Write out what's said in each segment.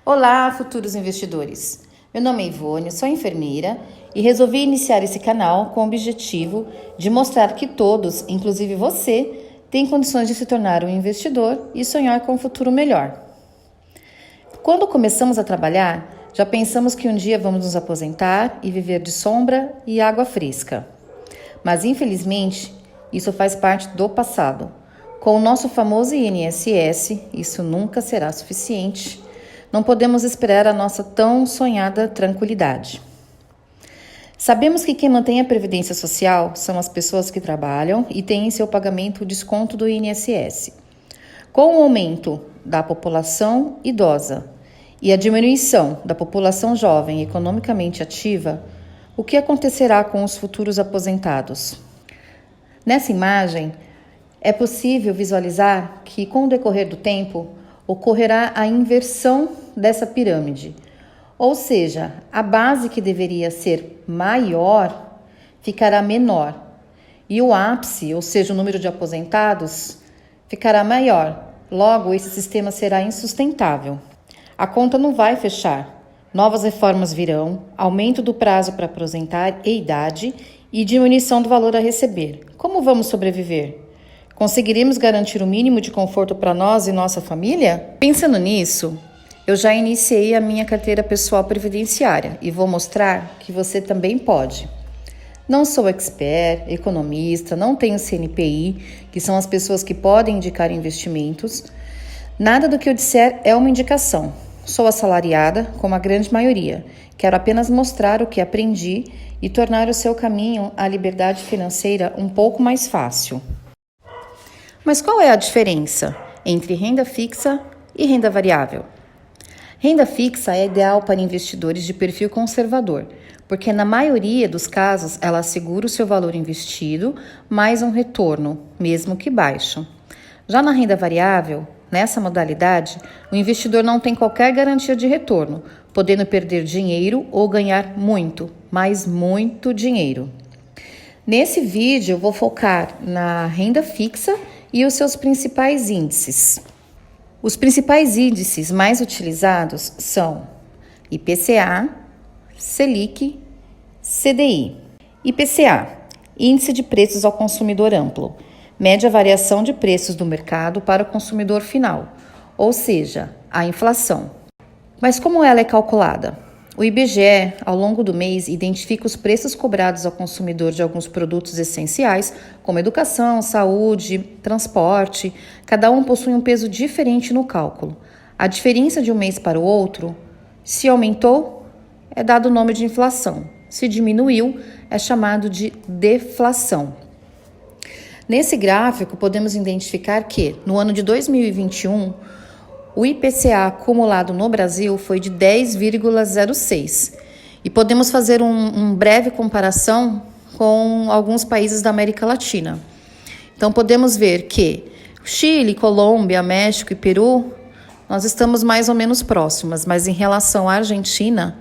Olá, futuros investidores! Meu nome é Ivone, sou enfermeira e resolvi iniciar esse canal com o objetivo de mostrar que todos, inclusive você, têm condições de se tornar um investidor e sonhar com um futuro melhor. Quando começamos a trabalhar, já pensamos que um dia vamos nos aposentar e viver de sombra e água fresca. Mas, infelizmente, isso faz parte do passado. Com o nosso famoso INSS, isso nunca será suficiente. Não podemos esperar a nossa tão sonhada tranquilidade. Sabemos que quem mantém a Previdência Social são as pessoas que trabalham e têm em seu pagamento o desconto do INSS. Com o aumento da população idosa e a diminuição da população jovem economicamente ativa, o que acontecerá com os futuros aposentados? Nessa imagem, é possível visualizar que, com o decorrer do tempo, ocorrerá a inversão dessa pirâmide. Ou seja, a base que deveria ser maior ficará menor e o ápice, ou seja, o número de aposentados, ficará maior. Logo, esse sistema será insustentável. A conta não vai fechar. Novas reformas virão, aumento do prazo para aposentar e idade e diminuição do valor a receber. Como vamos sobreviver? Conseguiremos garantir o mínimo de conforto para nós e nossa família? Pensando nisso, eu já iniciei a minha carteira pessoal previdenciária e vou mostrar que você também pode. Não sou expert, economista, não tenho CNPI, que são as pessoas que podem indicar investimentos. Nada do que eu disser é uma indicação. Sou assalariada, como a grande maioria. Quero apenas mostrar o que aprendi e tornar o seu caminho à liberdade financeira um pouco mais fácil. Mas qual é a diferença entre renda fixa e renda variável? Renda fixa é ideal para investidores de perfil conservador, porque na maioria dos casos ela assegura o seu valor investido mais um retorno, mesmo que baixo. Já na renda variável, nessa modalidade, o investidor não tem qualquer garantia de retorno, podendo perder dinheiro ou ganhar muito, mas muito dinheiro. Nesse vídeo eu vou focar na renda fixa e os seus principais índices. Os principais índices mais utilizados são IPCA, Selic, CDI. IPCA, Índice de Preços ao Consumidor Amplo, mede a variação de preços do mercado para o consumidor final, ou seja, a inflação. Mas como ela é calculada? O IBGE, ao longo do mês, identifica os preços cobrados ao consumidor de alguns produtos essenciais, como educação, saúde, transporte. Cada um possui um peso diferente no cálculo. A diferença de um mês para o outro, se aumentou, é dado o nome de inflação. Se diminuiu, é chamado de deflação. Nesse gráfico, podemos identificar que, no ano de 2021, o IPCA acumulado no Brasil foi de 10,06 e podemos fazer uma breve comparação com alguns países da América Latina. Então, podemos ver que Chile, Colômbia, México e Peru, nós estamos mais ou menos próximas, mas em relação à Argentina,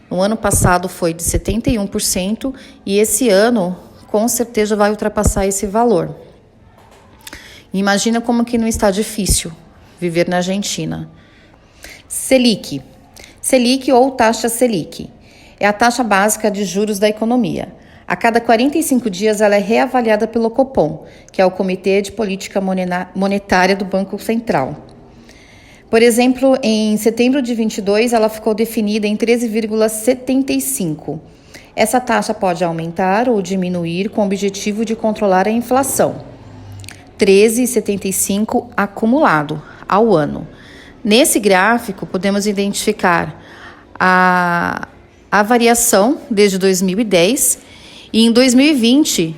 no ano passado foi de 71% e esse ano, com certeza, vai ultrapassar esse valor. Imagina como que não está difícil viver na Argentina. Selic. Selic ou taxa Selic é a taxa básica de juros da economia. A cada 45 dias ela é reavaliada pelo Copom, que é o Comitê de Política Monetária do Banco Central. Por exemplo, em setembro de 22 ela ficou definida em 13,75. Essa taxa pode aumentar ou diminuir com o objetivo de controlar a inflação. 13,75 acumulado ao ano. Nesse gráfico, podemos identificar a variação desde 2010 e em 2020,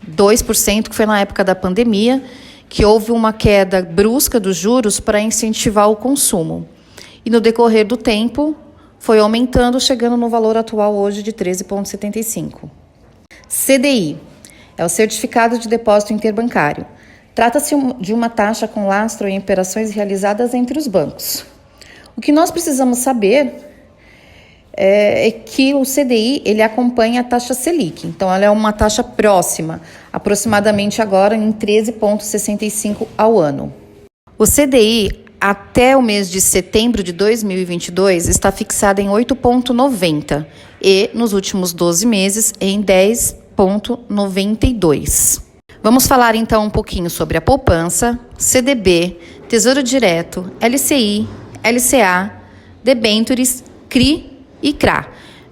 2%, que foi na época da pandemia, que houve uma queda brusca dos juros para incentivar o consumo. E no decorrer do tempo, foi aumentando, chegando no valor atual hoje de 13,75. CDI é o Certificado de Depósito Interbancário. Trata-se de uma taxa com lastro em operações realizadas entre os bancos. O que nós precisamos saber é que o CDI ele acompanha a taxa Selic, então ela é uma taxa próxima, aproximadamente agora em 13,65 ao ano. O CDI, até o mês de setembro de 2022, está fixado em 8,90 e, nos últimos 12 meses, em 10,92. Vamos falar então um pouquinho sobre a poupança, CDB, Tesouro Direto, LCI, LCA, debêntures, CRI e CRA.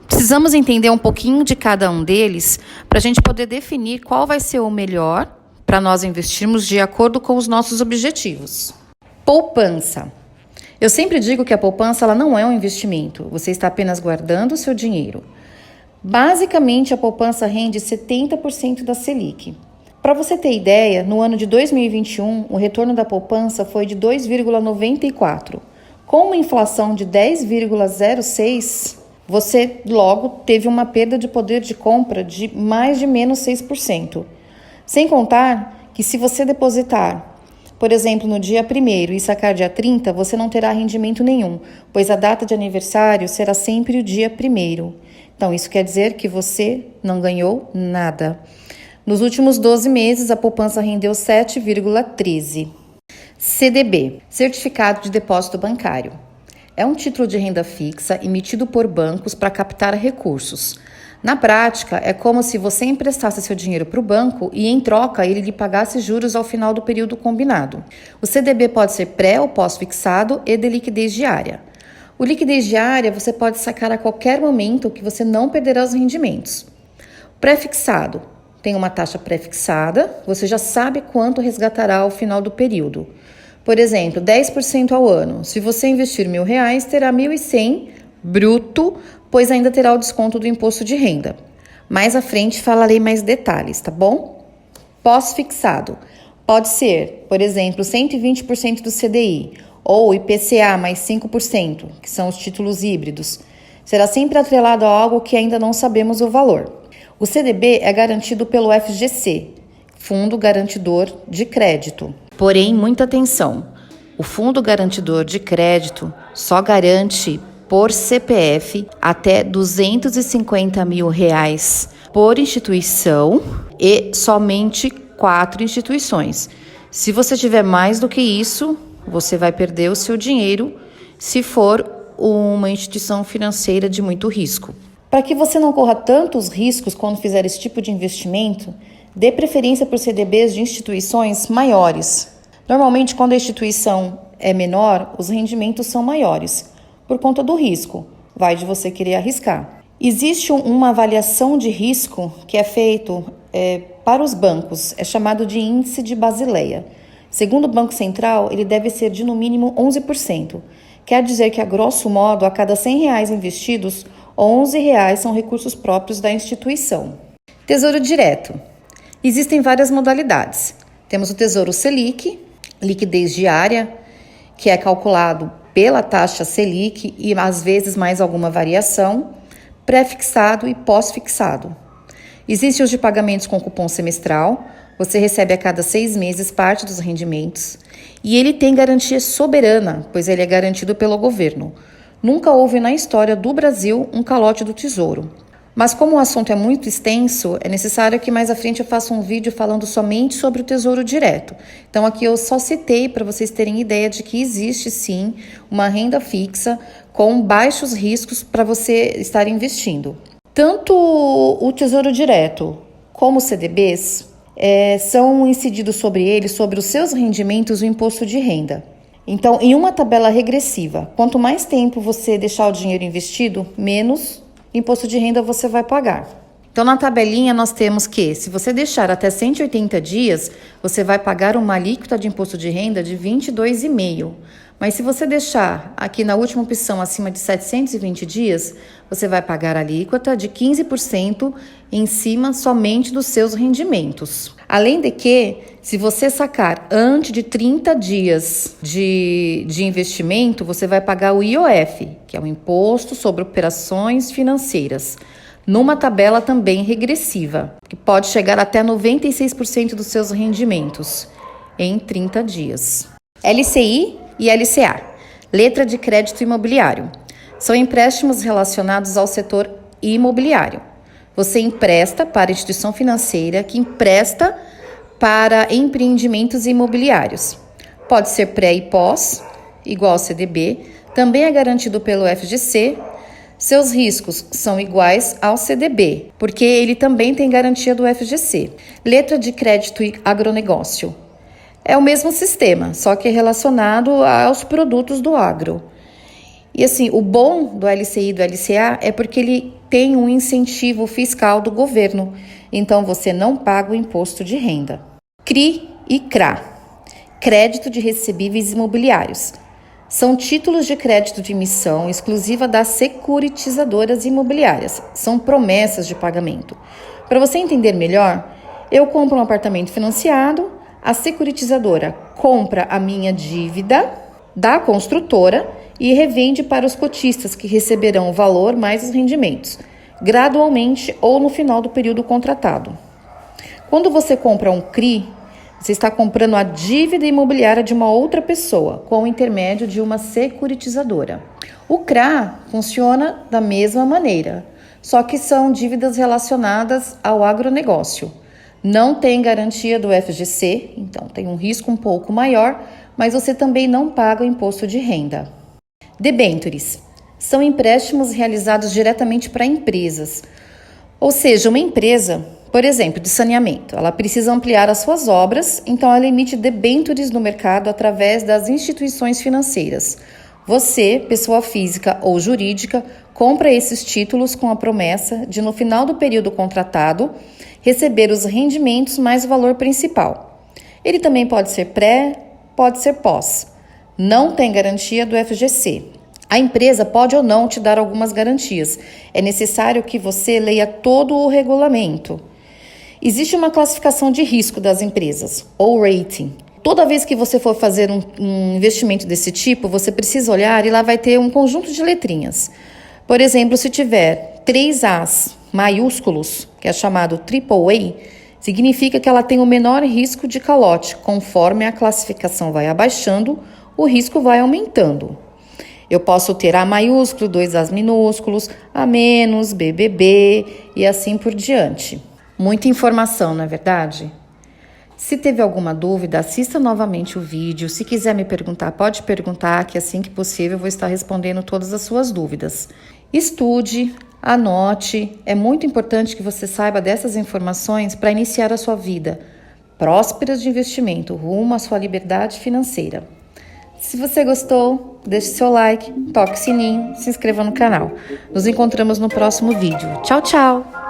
Precisamos entender um pouquinho de cada um deles para a gente poder definir qual vai ser o melhor para nós investirmos de acordo com os nossos objetivos. Poupança. Eu sempre digo que a poupança ela não é um investimento, você está apenas guardando o seu dinheiro. Basicamente, a poupança rende 70% da Selic. Para você ter ideia, no ano de 2021, o retorno da poupança foi de 2,94. Com uma inflação de 10,06%, você logo teve uma perda de poder de compra de mais de menos 6%. Sem contar que se você depositar, por exemplo, no dia 1º e sacar dia 30, você não terá rendimento nenhum, pois a data de aniversário será sempre o dia 1º. Então, isso quer dizer que você não ganhou nada. Nos últimos 12 meses, a poupança rendeu 7,13%. CDB, Certificado de Depósito Bancário. É um título de renda fixa emitido por bancos para captar recursos. Na prática, é como se você emprestasse seu dinheiro para o banco e, em troca, ele lhe pagasse juros ao final do período combinado. O CDB pode ser pré ou pós-fixado e de liquidez diária. O liquidez diária você pode sacar a qualquer momento que você não perderá os rendimentos. Pré-fixado tem uma taxa pré-fixada, você já sabe quanto resgatará ao final do período. Por exemplo, 10% ao ano. Se você investir R$1.000, terá 1.100 bruto, pois ainda terá o desconto do imposto de renda. Mais à frente falarei mais detalhes, tá bom? Pós-fixado. Pode ser, por exemplo, 120% do CDI ou IPCA mais 5%, que são os títulos híbridos. Será sempre atrelado a algo que ainda não sabemos o valor. O CDB é garantido pelo FGC, Fundo Garantidor de Crédito. Porém, muita atenção, o Fundo Garantidor de Crédito só garante por CPF até R$250 mil por instituição e somente 4 instituições. Se você tiver mais do que isso, você vai perder o seu dinheiro se for uma instituição financeira de muito risco. Para que você não corra tantos riscos quando fizer esse tipo de investimento, dê preferência por CDBs de instituições maiores. Normalmente, quando a instituição é menor, os rendimentos são maiores, por conta do risco. Vai de você querer arriscar. Existe uma avaliação de risco que é feito para os bancos, é chamado de índice de Basileia. Segundo o Banco Central, ele deve ser de no mínimo 11%. Quer dizer que, a grosso modo, a cada R$100 investidos, R$11 são recursos próprios da instituição. Tesouro Direto. Existem várias modalidades. Temos o Tesouro Selic, liquidez diária, que é calculado pela taxa Selic e às vezes mais alguma variação, pré-fixado e pós-fixado. Existem os de pagamentos com cupom semestral, você recebe a cada 6 meses parte dos rendimentos e ele tem garantia soberana, pois ele é garantido pelo governo. Nunca houve na história do Brasil um calote do Tesouro. Mas como o assunto é muito extenso, é necessário que mais à frente eu faça um vídeo falando somente sobre o Tesouro Direto. Então aqui eu só citei para vocês terem ideia de que existe sim uma renda fixa com baixos riscos para você estar investindo. Tanto o Tesouro Direto como os CDBs são incididos sobre eles, sobre os seus rendimentos, o imposto de renda. Então, em uma tabela regressiva, quanto mais tempo você deixar o dinheiro investido, menos imposto de renda você vai pagar. Então, na tabelinha nós temos que, se você deixar até 180 dias, você vai pagar uma alíquota de imposto de renda de 22,5%. Mas se você deixar aqui na última opção acima de 720 dias, você vai pagar a alíquota de 15% em cima somente dos seus rendimentos. Além de que, se você sacar antes de 30 dias de investimento, você vai pagar o IOF, que é o Imposto sobre Operações Financeiras, numa tabela também regressiva, que pode chegar até 96% dos seus rendimentos em 30 dias. LCI e LCA, Letra de Crédito Imobiliário, são empréstimos relacionados ao setor imobiliário. Você empresta para a instituição financeira que empresta para empreendimentos imobiliários. Pode ser pré e pós, igual ao CDB, também é garantido pelo FGC. Seus riscos são iguais ao CDB, porque ele também tem garantia do FGC. Letra de crédito e agronegócio. É o mesmo sistema, só que é relacionado aos produtos do agro. E assim, o bom do LCI e do LCA é porque ele tem um incentivo fiscal do governo, então você não paga o imposto de renda. CRI e CRA, crédito de recebíveis imobiliários. São títulos de crédito de emissão exclusiva das securitizadoras imobiliárias. São promessas de pagamento. Para você entender melhor, eu compro um apartamento financiado, a securitizadora compra a minha dívida da construtora e revende para os cotistas, que receberão o valor mais os rendimentos, gradualmente ou no final do período contratado. Quando você compra um CRI, você está comprando a dívida imobiliária de uma outra pessoa, com o intermédio de uma securitizadora. O CRA funciona da mesma maneira, só que são dívidas relacionadas ao agronegócio. Não tem garantia do FGC, então tem um risco um pouco maior, mas você também não paga o imposto de renda. Debêntures são empréstimos realizados diretamente para empresas, ou seja, uma empresa, por exemplo, de saneamento, ela precisa ampliar as suas obras, então ela emite debêntures no mercado através das instituições financeiras. Você, pessoa física ou jurídica, compra esses títulos com a promessa de, no final do período contratado, receber os rendimentos mais o valor principal. Ele também pode ser pré, pode ser pós. Não tem garantia do FGC. A empresa pode ou não te dar algumas garantias. É necessário que você leia todo o regulamento. Existe uma classificação de risco das empresas, ou rating. Toda vez que você for fazer um investimento desse tipo, você precisa olhar e lá vai ter um conjunto de letrinhas. Por exemplo, se tiver 3 As maiúsculos, que é chamado AAA, significa que ela tem o menor risco de calote. Conforme a classificação vai abaixando, o risco vai aumentando. Eu posso ter A maiúsculo, 2 As minúsculos, A menos, BBB e assim por diante. Muita informação, não é verdade? Se teve alguma dúvida, assista novamente o vídeo. Se quiser me perguntar, pode perguntar, que assim que possível eu vou estar respondendo todas as suas dúvidas. Estude, anote. É muito importante que você saiba dessas informações para iniciar a sua vida próspera de investimento, rumo à sua liberdade financeira. Se você gostou, deixe seu like, toque o sininho, se inscreva no canal. Nos encontramos no próximo vídeo. Tchau, tchau!